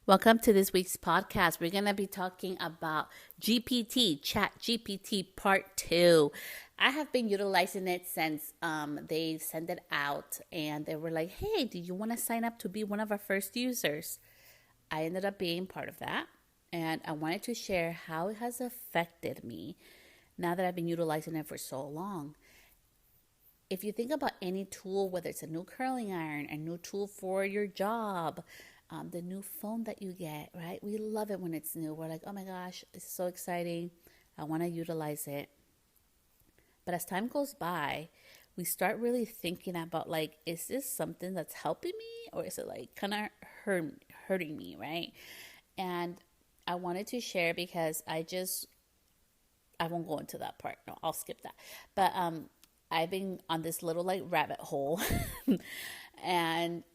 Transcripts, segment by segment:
Welcome to this week's podcast. We're going to be talking about chatgpt part 2. I have been utilizing it since they sent it out and they were like, hey, do you want to sign up to be one of our first users? I ended up being part of that, and I wanted to share how it has affected me now that I've been utilizing it for so long. If you think about any tool, whether it's a new curling iron, a new tool for your job, the new phone that you get, right? We love it when it's new. We're like, oh my gosh, it's so exciting. I want to utilize it. But as time goes by, we start really thinking about like, is this something that's helping me or is it like kind of hurting me, right? And I wanted to share because I won't go into that part. No, I'll skip that. But I've been on this little like rabbit hole and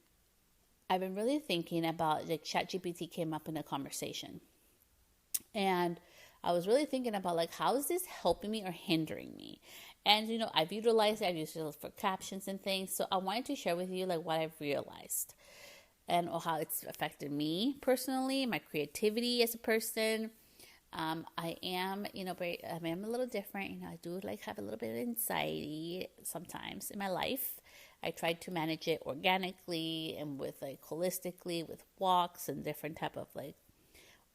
I've been really thinking about like ChatGPT came up in a conversation. And I was really thinking about like how is this helping me or hindering me? And I've utilized it, I've used it for captions and things. So I wanted to share with you like what I've realized and how it's affected me personally, my creativity as a person. I am, I am a little different. I do like have a little bit of anxiety sometimes in my life. I tried to manage it organically and with like holistically with walks and different type of like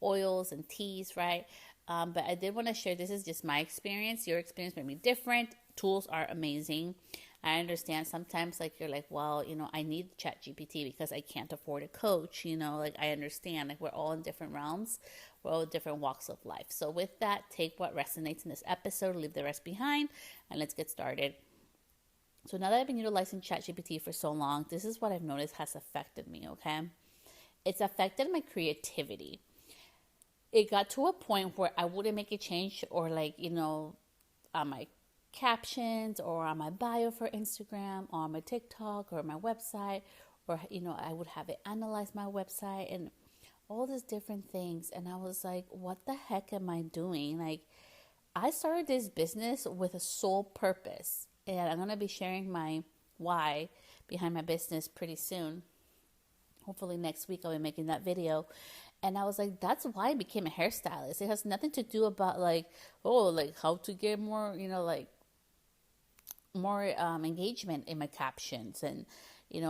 oils and teas, right? But I did want to share, this is just my experience. Your experience may be different. Tools are amazing. I understand sometimes like you're like, well, I need ChatGPT because I can't afford a coach, like I understand like we're all in different realms. We're all in different walks of life. So with that, take what resonates in this episode, leave the rest behind, and let's get started. So now that I've been utilizing ChatGPT for so long, this is what I've noticed has affected me, okay? It's affected my creativity. It got to a point where I wouldn't make a change or like, on my captions or on my bio for Instagram or on my TikTok or my website, or, I would have it analyze my website and all these different things. And I was like, what the heck am I doing? Like, I started this business with a sole purpose, and I'm going to be sharing my why behind my business pretty soon. Hopefully next week I'll be making that video. And I was like, that's why I became a hairstylist. It has nothing to do about like, oh, like how to get more, like more engagement in my captions and,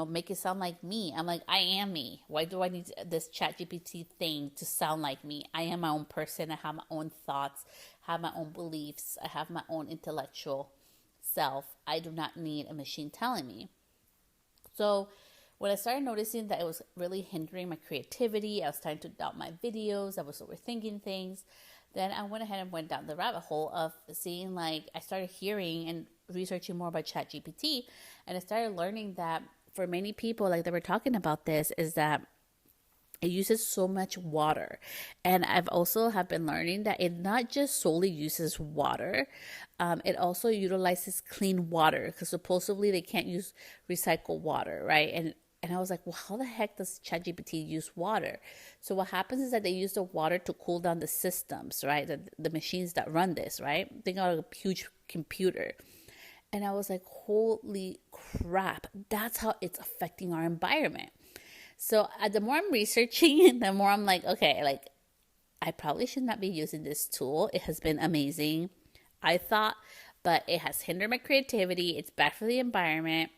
make it sound like me. I'm like, I am me. Why do I need this chat GPT thing to sound like me? I am my own person. I have my own thoughts, have my own beliefs. I have my own intellectual self. I do not need a machine telling me. So when I started noticing that it was really hindering my creativity, I was starting to doubt my videos, I was overthinking things, then I went ahead and went down the rabbit hole of seeing like, I started hearing and researching more about ChatGPT, and I started learning that for many people, like they were talking about this, is that it uses so much water. And I've also have been learning that it not just solely uses water, it also utilizes clean water because supposedly they can't use recycled water, right? And I was like, well, how the heck does ChatGPT use water? So what happens is that they use the water to cool down the systems, right? The machines that run this, right? Think of a huge computer. And I was like, holy crap, that's how it's affecting our environment. So the more I'm researching, the more I'm like, okay, like I probably should not be using this tool. It has been amazing, I thought, but it has hindered my creativity. It's bad for the environment.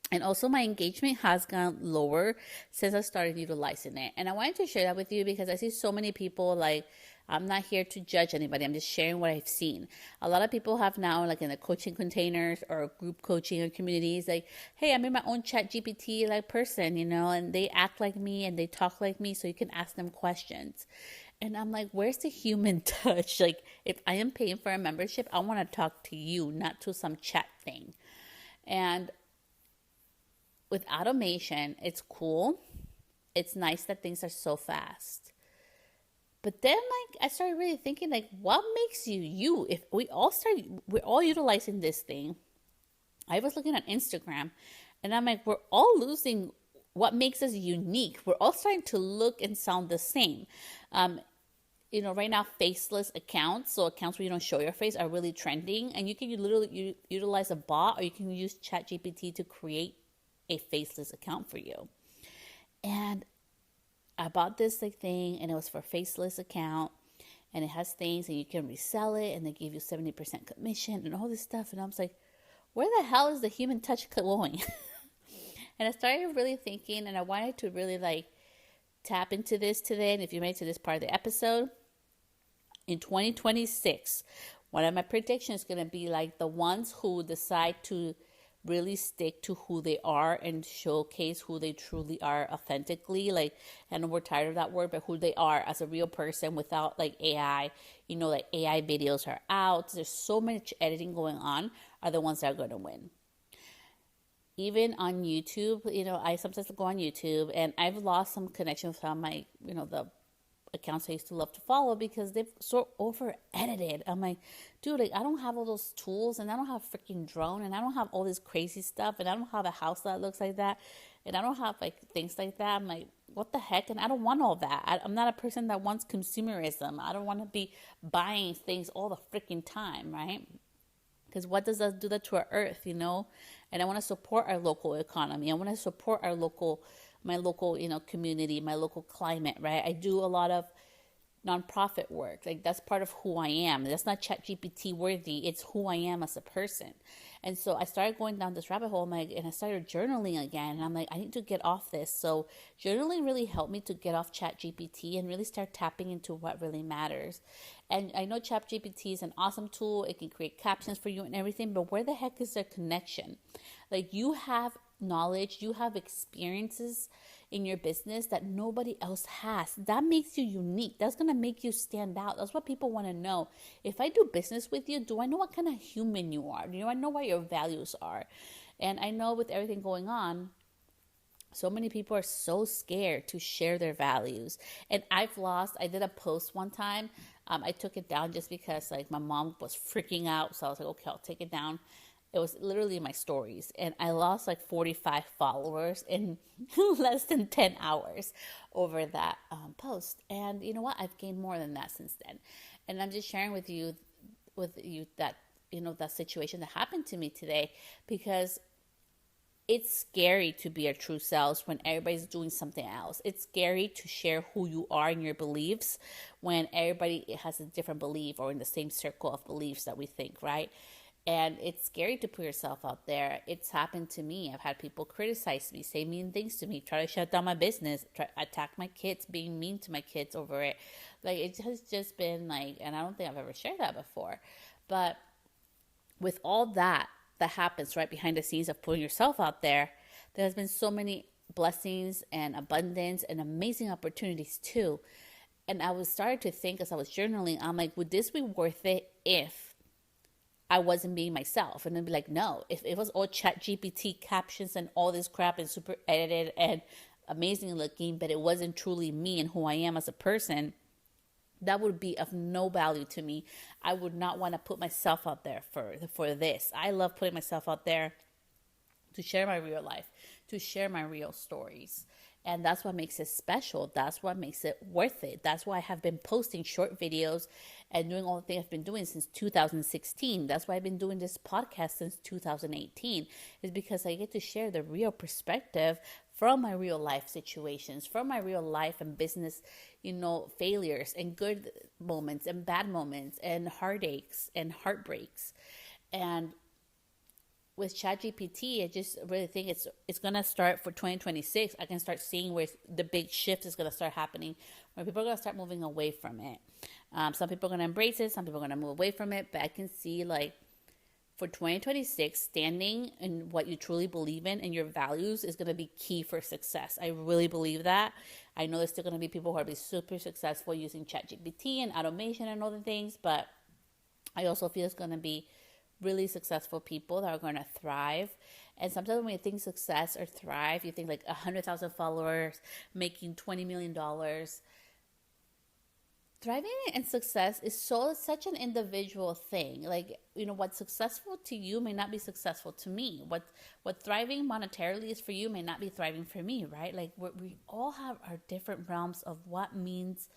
And also my engagement has gone lower since I started utilizing it. And I wanted to share that with you because I see so many people like, I'm not here to judge anybody. I'm just sharing what I've seen. A lot of people have now, like in the coaching containers or group coaching or communities, like, hey, I'm in my own chat GPT like person, and they act like me and they talk like me, so you can ask them questions. And I'm like, where's the human touch? Like, if I am paying for a membership, I want to talk to you, not to some chat thing. And with automation, it's cool. It's nice that things are so fast. But then, like, I started really thinking, like, what makes you you? If we're all utilizing this thing. I was looking at Instagram, and I'm like, we're all losing what makes us unique. We're all starting to look and sound the same. Right now, faceless accounts, so accounts where you don't show your face, are really trending. And you can literally utilize a bot, or you can use ChatGPT to create a faceless account for you. And I bought this like thing, and it was for faceless account, and it has things, and you can resell it, and they give you 70% commission and all this stuff. And I was like, where the hell is the human touch going? And I started really thinking, and I wanted to really like tap into this today. And if you made it to this part of the episode, in 2026, one of my predictions is going to be like the ones who decide to really stick to who they are and showcase who they truly are authentically. Like, and we're tired of that word, but who they are as a real person without like AI. You know, like AI videos are out. There's so much editing going on, are the ones that are going to win. Even on YouTube, you know, I sometimes go on YouTube, and I've lost some connection with some of my, you know, the accounts I used to love to follow because they've so over edited. I'm like, dude, like I don't have all those tools, and I don't have a freaking drone, and I don't have all this crazy stuff, and I don't have a house that looks like that, and I don't have like things like that. I'm like, what the heck? And I don't want all that. I'm not a person that wants consumerism. I don't want to be buying things all the freaking time, right? Because what does that do that to our earth, you know? And I want to support our local economy. I want to support our local, my local, you know, community, my local climate, right? I do a lot of nonprofit work. Like that's part of who I am. That's not ChatGPT worthy. It's who I am as a person. And so I started going down this rabbit hole, and I started journaling again. And I'm like, I need to get off this. So journaling really helped me to get off ChatGPT and really start tapping into what really matters. And I know ChatGPT is an awesome tool. It can create captions for you and everything, but where the heck is their connection? Like you have knowledge, you have experiences in your business that nobody else has. That makes you unique. That's going to make you stand out. That's what people want to know. If I do business with you, do I know what kind of human you are? Do I know what your values are? And I know with everything going on, so many people are so scared to share their values. And I did a post one time. I took it down just because like my mom was freaking out. So I was like, okay, I'll take it down. It was literally my stories, and I lost like 45 followers in less than 10 hours over that post. And you know what? I've gained more than that since then. And I'm just sharing with you that, you know, that situation that happened to me today, because it's scary to be our true selves when everybody's doing something else. It's scary to share who you are and your beliefs when everybody has a different belief or in the same circle of beliefs that we think, right? And it's scary to put yourself out there. It's happened to me. I've had people criticize me, say mean things to me, try to shut down my business, try attack my kids, being mean to my kids over it. Like it has just been like, and I don't think I've ever shared that before. But with all that happens right behind the scenes of putting yourself out there, there's been so many blessings and abundance and amazing opportunities too. And I was starting to think as I was journaling, I'm like, would this be worth it if I wasn't being myself? And then be like, no, if it was all ChatGPT captions and all this crap and super edited and amazing looking, but it wasn't truly me and who I am as a person, that would be of no value to me. I would not want to put myself out there for this. I love putting myself out there to share my real life, to share my real stories. And that's what makes it special. That's what makes it worth it. That's why I have been posting short videos and doing all the things I've been doing since 2016. That's why I've been doing this podcast since 2018, is because I get to share the real perspective from my real life situations, from my real life and business, you know, failures and good moments and bad moments and heartaches and heartbreaks. And with ChatGPT, I just really think it's going to start for 2026. I can start seeing where the big shift is going to start happening, where people are going to start moving away from it. Some people are going to embrace it. Some people are going to move away from it. But I can see like for 2026, standing in what you truly believe in and your values is going to be key for success. I really believe that. I know there's still going to be people who are going to be super successful using ChatGPT and automation and other things, but I also feel it's going to be really successful people that are going to thrive. And sometimes when you think success or thrive, you think like 100,000 followers, making $20 million. Thriving and success is such an individual thing. Like, you know, what's successful to you may not be successful to me. What thriving monetarily is for you may not be thriving for me, right? Like we all have our different realms of what means,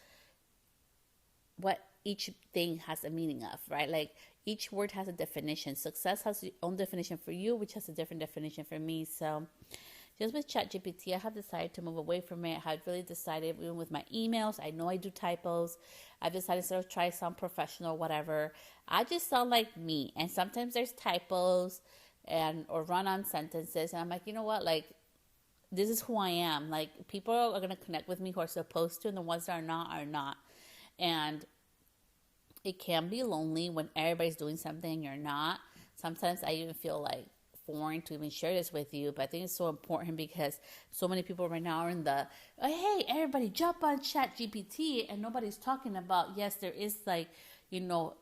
what each thing has a meaning of, right? Like each word has a definition. Success has its own definition for you, which has a different definition for me. So just with ChatGPT, I have decided to move away from it. I've really decided, even with my emails, I know I do typos. I've decided to try some professional, whatever. I just sound like me. And sometimes there's typos and or run-on sentences. And I'm like, you know what? Like, this is who I am. Like, people are going to connect with me who are supposed to, and the ones that are not are not. And it can be lonely when everybody's doing something and you're not. Sometimes I even feel like foreign to even share this with you, but I think it's so important because so many people right now are in the, hey, everybody jump on ChatGPT, and nobody's talking about, yes, there is like,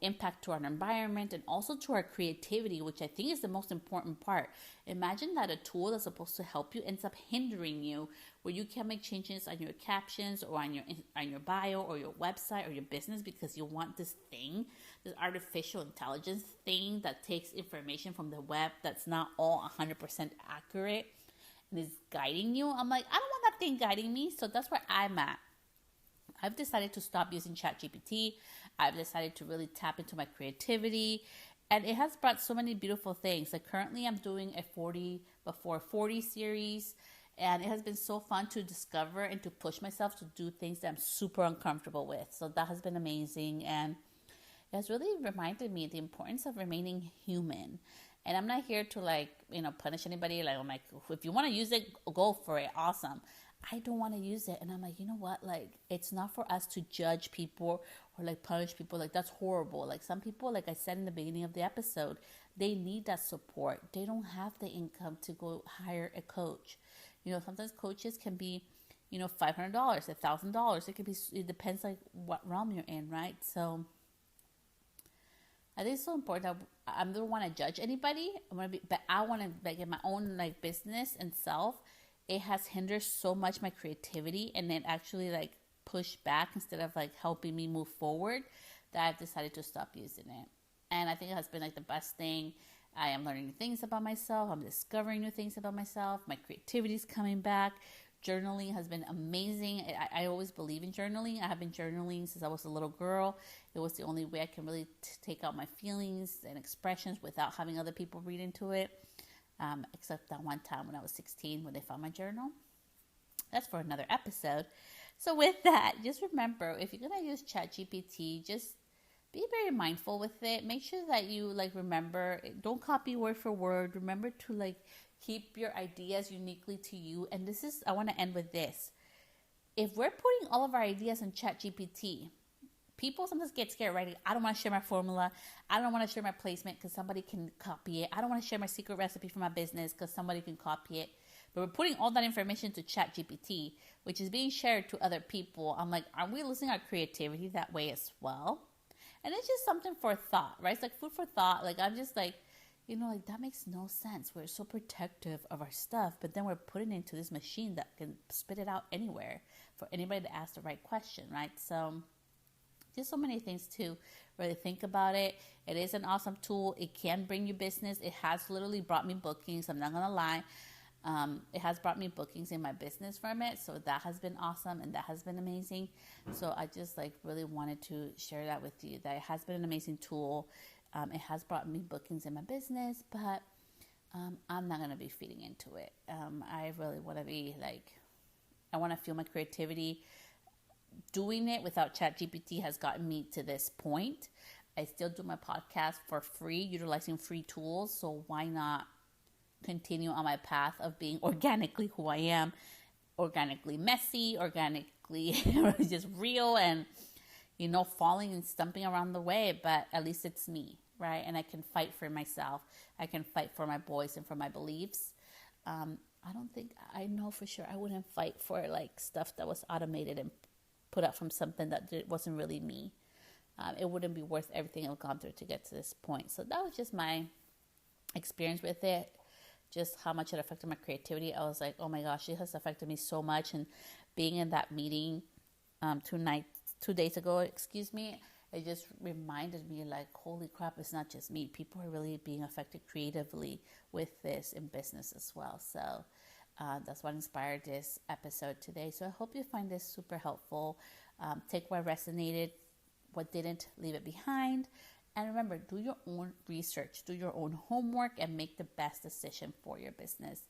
impact to our environment and also to our creativity, which I think is the most important part. Imagine that a tool that's supposed to help you ends up hindering you, where you can't make changes on your captions or on your bio or your website or your business because you want this thing, this artificial intelligence thing that takes information from the web that's not all 100% accurate and is guiding you. I'm like, I don't want that thing guiding me. So that's where I'm at. I've decided to stop using ChatGPT. I've decided to really tap into my creativity, and it has brought so many beautiful things. Like, currently I'm doing a 40 before 40 series, and it has been so fun to discover and to push myself to do things that I'm super uncomfortable with. So that has been amazing, and it has really reminded me the importance of remaining human. And I'm not here to punish anybody. Like, I'm like, if you want to use it, go for it. Awesome. I don't want to use it. And I'm like, you know what? Like, it's not for us to judge people or like punish people. Like, that's horrible. Like, some people, like I said in the beginning of the episode, they need that support. They don't have the income to go hire a coach. Sometimes coaches can be, $500, $1,000. It depends like what realm you're in, right? So I think it's so important that I don't want to judge anybody. But I want to, like, in my own like business and self, it has hindered so much my creativity, and it actually like pushed back instead of like helping me move forward, that I've decided to stop using it. And I think it has been like the best thing. I am learning new things about myself. I'm discovering new things about myself. My creativity is coming back. Journaling has been amazing. I always believe in journaling. I have been journaling since I was a little girl. It was the only way I can really take out my feelings and expressions without having other people read into it. Except that one time when I was 16 when they found my journal. That's for another episode. So with that, just remember, if you're going to use ChatGPT, just be very mindful with it. Make sure that you remember, don't copy word for word. Remember to keep your ideas uniquely to you. And I want to end with this. If we're putting all of our ideas in ChatGPT, people sometimes get scared, right? I don't want to share my formula. I don't want to share my placement because somebody can copy it. I don't want to share my secret recipe for my business because somebody can copy it. But we're putting all that information to ChatGPT, which is being shared to other people. I'm like, are we losing our creativity that way as well? And it's just something for thought, right? It's like food for thought. Like, I'm just like, that makes no sense. We're so protective of our stuff, but then we're putting it into this machine that can spit it out anywhere for anybody to ask the right question, right? So just so many things to really think about it. It is an awesome tool. It can bring you business. It has literally brought me bookings. I'm not going to lie. It has brought me bookings in my business from it. So that has been awesome and that has been amazing. So I just really wanted to share that with you, that it has been an amazing tool. It has brought me bookings in my business, but I'm not going to be feeding into it. I really want to be I want to feel my creativity. Doing it without ChatGPT has gotten me to this point. I still do my podcast for free, utilizing free tools. So why not continue on my path of being organically who I am, organically messy, organically just real, and falling and stumping around the way, but at least it's me, right? And I can fight for myself. I can fight for my voice and for my beliefs. I know for sure I wouldn't fight for stuff that was automated and put out from something that wasn't really me. It wouldn't be worth everything I've gone through to get to this point. So that was just my experience with it, just how much it affected my creativity. I was like, oh my gosh, it has affected me so much. And being in that meeting 2 days ago, it just reminded me holy crap, it's not just me. People are really being affected creatively with this in business as well. So that's what inspired this episode today. So I hope you find this super helpful. Take what resonated, what didn't, leave it behind. And remember, do your own research, do your own homework, and make the best decision for your business.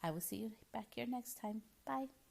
I will see you back here next time. Bye.